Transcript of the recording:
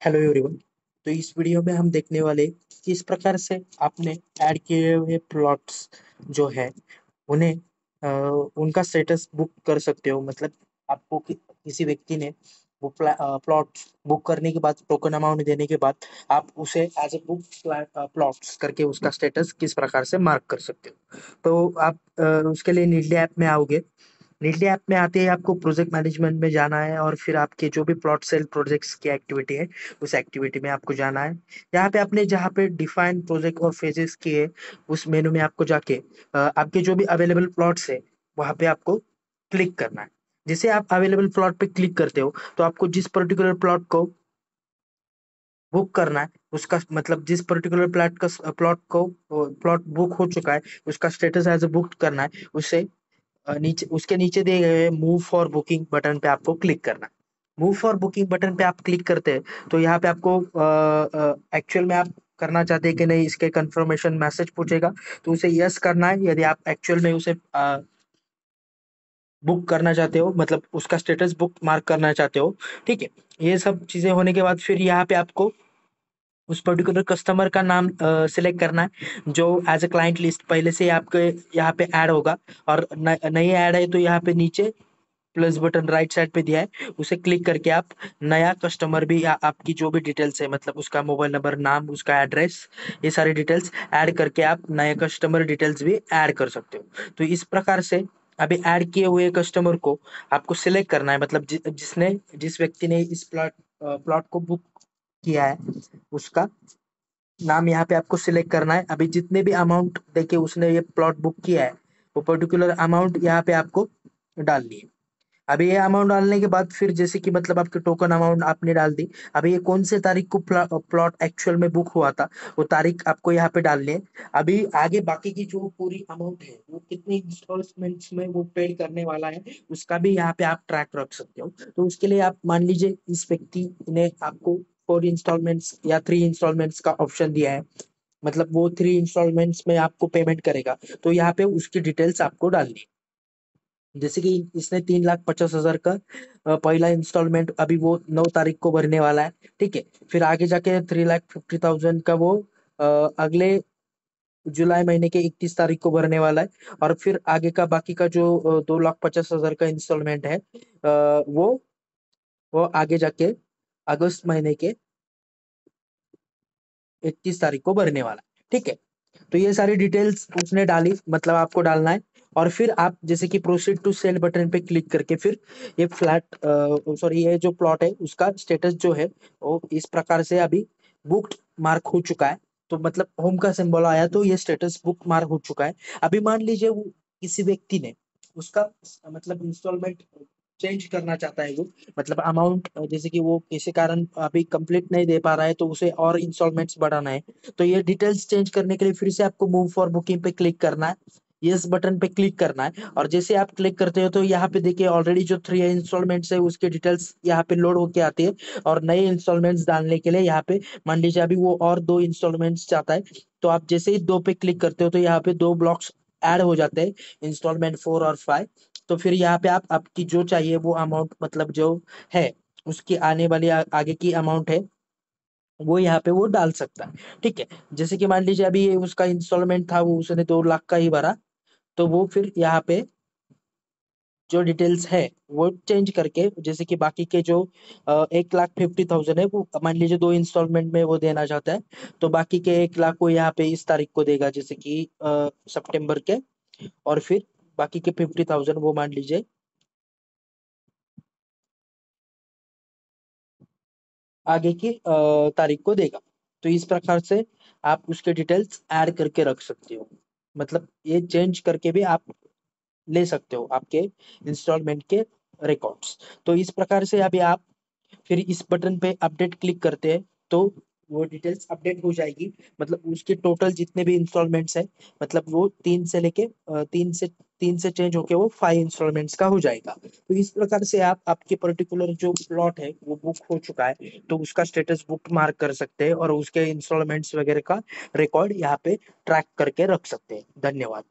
Hello everyone. तो इस video में हम देखने वाले किस प्रकार से आपने ऐड किए हुए प्लॉट्स जो है उन्हें उनका स्टेटस बुक कर सकते हो। मतलब आपको किसी व्यक्ति ने वो प्लॉट बुक करने के बाद टोकन अमाउंट देने के बाद आप उसे एज ए बुक प्लॉट्स करके उसका स्टेटस किस प्रकार से मार्क कर सकते हो। तो आप उसके लिए नीडली ऐप में आओगे। नीडली ऐप में आते ही आपको प्रोजेक्ट मैनेजमेंट में जाना है और फिर आपके जो भी प्लॉट सेल प्रोजेक्ट्स की एक्टिविटी है उस एक्टिविटी में आपको जाना है। यहाँ पे आपने जहाँ पे डिफाइन प्रोजेक्ट और फेजेस किए उस मेनू में आपको जाके आपके जो भी अवेलेबल प्लॉट्स है वहाँ पे आपको क्लिक करना है। जैसे आप अवेलेबल प्लॉट पे क्लिक करते हो तो आपको जिस पर्टिकुलर प्लॉट को बुक करना है उसका मतलब जिस पर्टिकुलर प्लॉट बुक हो चुका है उसका स्टेटस एज ए बुक करना है। उसे नीचे उसके नीचे दिए गए मूव फॉर बुकिंग बटन पे आपको क्लिक करना है। मूव फॉर बुकिंग बटन पे आप क्लिक करते हैं तो यहाँ पे आपको एक्चुअल में आप करना चाहते हैं कि नहीं इसके कंफर्मेशन मैसेज पूछेगा। तो उसे यस करना है यदि आप एक्चुअल में उसे बुक करना चाहते हो, मतलब उसका स्टेटस बुक मार्क करना चाहते हो। ठीक है। ये सब चीजें होने के बाद फिर यहाँ पे आपको उस पर्टिकुलर कस्टमर का नाम सिलेक्ट करना है जो एज ए क्लाइंट लिस्ट पहले से ही आपके यहाँ पे ऐड होगा। और नहीं ऐड है तो यहाँ पे नीचे प्लस बटन राइट साइड पे दिया है उसे क्लिक करके आप नया कस्टमर भी या आपकी जो भी डिटेल्स है मतलब उसका मोबाइल नंबर नाम उसका एड्रेस ये सारी डिटेल्स ऐड करके आप नए कस्टमर डिटेल्स भी ऐड कर सकते हो। तो इस प्रकार से अभी ऐड किए हुए कस्टमर को आपको सिलेक्ट करना है, मतलब जिस व्यक्ति ने इस प्लॉट को बुक किया है उसका नाम यहाँ पे आपको सिलेक्ट करना है। अभी जितने भी अमाउंट देके उसने ये प्लॉट बुक किया है वो पर्टिकुलर अमाउंट यहाँ पे आपको डालनी है। अभी ये अमाउंट डालने के बाद फिर जैसे कि मतलब आपके टोकन अमाउंट आपने डाल दी। अभी ये कौन से तारीख को प्लॉट एक्चुअल में बुक हुआ था वो तारीख आपको यहाँ पे डालनी है। अभी आगे बाकी की जो पूरी अमाउंट है वो कितने इंस्टॉलमेंट्स में वो पेड करने वाला है उसका भी यहाँ पे आप ट्रैक रख सकते हो। तो उसके लिए आप मान लीजिए इस व्यक्ति ने आपको 4 इंस्टॉलमेंट्स या 3 इंस्टॉलमेंट्स का ऑप्शन दिया है, मतलब वो 3 इंस्टॉलमेंट्स में आपको पेमेंट करेगा। तो यहाँ पे उसकी डिटेल्स आपको डालनी है। जैसे कि इसने 3,50,000 का पहला इंस्टॉलमेंट अभी वो 9 तारीख को भरने वाला है। ठीक है। फिर आगे जाके 3,50,000 का वो अगले जुलाई महीने के 31 तारीख को भरने वाला है। और फिर आगे का बाकी का जो 2,50,000 का इंस्टॉलमेंट है वो आगे जाके अगस्त महीने के 31 तारीख को भरने वाला है। ठीक है। तो ये सारी डिटेल्स उसने डाली, मतलब आपको डालना है। और फिर आप जैसे कि प्रोसीड टू सेल बटन पे क्लिक करके फिर ये ये जो प्लॉट है उसका स्टेटस जो है वो इस प्रकार से अभी बुक मार्क हो चुका है। तो मतलब होम का सिंबल आया तो ये स्टेटस बुक मार्क हो चुका है। अभी मान लीजिए वो किसी व्यक्ति ने उसका मतलब इंस्टॉलमेंट चेंज करना चाहता है वो, मतलब अमाउंट जैसे कि वो किसी कारण अभी कंप्लीट नहीं दे पा रहा है तो उसे और इंस्टॉलमेंट्स बढ़ाना है। तो ये डिटेल्स चेंज करने के लिए फिर से आपको मूव फॉर बुकिंग पे क्लिक करना है, यस बटन पे क्लिक करना है। और जैसे आप क्लिक करते हो तो यहाँ पे देखिए ऑलरेडी जो 3 इंस्टॉलमेंट्स है उसके डिटेल्स यहाँ पे लोड होके आती है। और नए इंस्टॉलमेंट्स डालने के लिए यहाँ पे मान लीजिए अभी वो और 2 इंस्टॉलमेंट्स चाहता है। तो आप जैसे ही 2 पे क्लिक करते हो तो यहाँ पे 2 ब्लॉक्स ऐड हो जाते हैं, इंस्टॉलमेंट 4 और 5। तो फिर यहाँ पे आप आपकी जो चाहिए वो अमाउंट मतलब जो है उसकी आने वाली आगे की अमाउंट है वो यहाँ पे वो डाल सकता है। ठीक है। जैसे कि मान लीजिए अभी ये उसका इंस्टॉलमेंट था वो उसने 2 लाख का ही भरा। तो वो फिर यहाँ पे जो डिटेल्स है वो चेंज करके जैसे कि बाकी के जो 1,50,000 है वो मान लीजिए 2 इंस्टॉलमेंट में वो देना चाहता है। तो बाकी के 1 लाख को यहाँ पे इस तारीख को देगा जैसे कि सितंबर के। और फिर बाकी के 50,000 वो मान लीजिए आगे की तारीख को देगा। तो इस प्रकार से आप उसके डिटेल्स ऐड करके रख सकते हो, मतलब ये चेंज करके भी आप ले सकते हो आपके इंस्टॉलमेंट के रिकॉर्ड्स। तो इस प्रकार से अभी आप फिर इस बटन पे अपडेट क्लिक करते हैं तो वो डिटेल्स अपडेट हो जाएगी। मतलब उसके टोटल जितने भी इंस्टॉलमेंट्स है मतलब वो 3 से चेंज होके वो 5 इंस्टॉलमेंट्स का हो जाएगा। तो इस प्रकार से आप आपके पर्टिकुलर जो प्लॉट है वो बुक हो चुका है तो उसका स्टेटस बुक मार्क कर सकते हैं और उसके इंस्टॉलमेंट्स वगैरह का रिकॉर्ड यहाँ पे ट्रैक करके रख सकते हैं। धन्यवाद।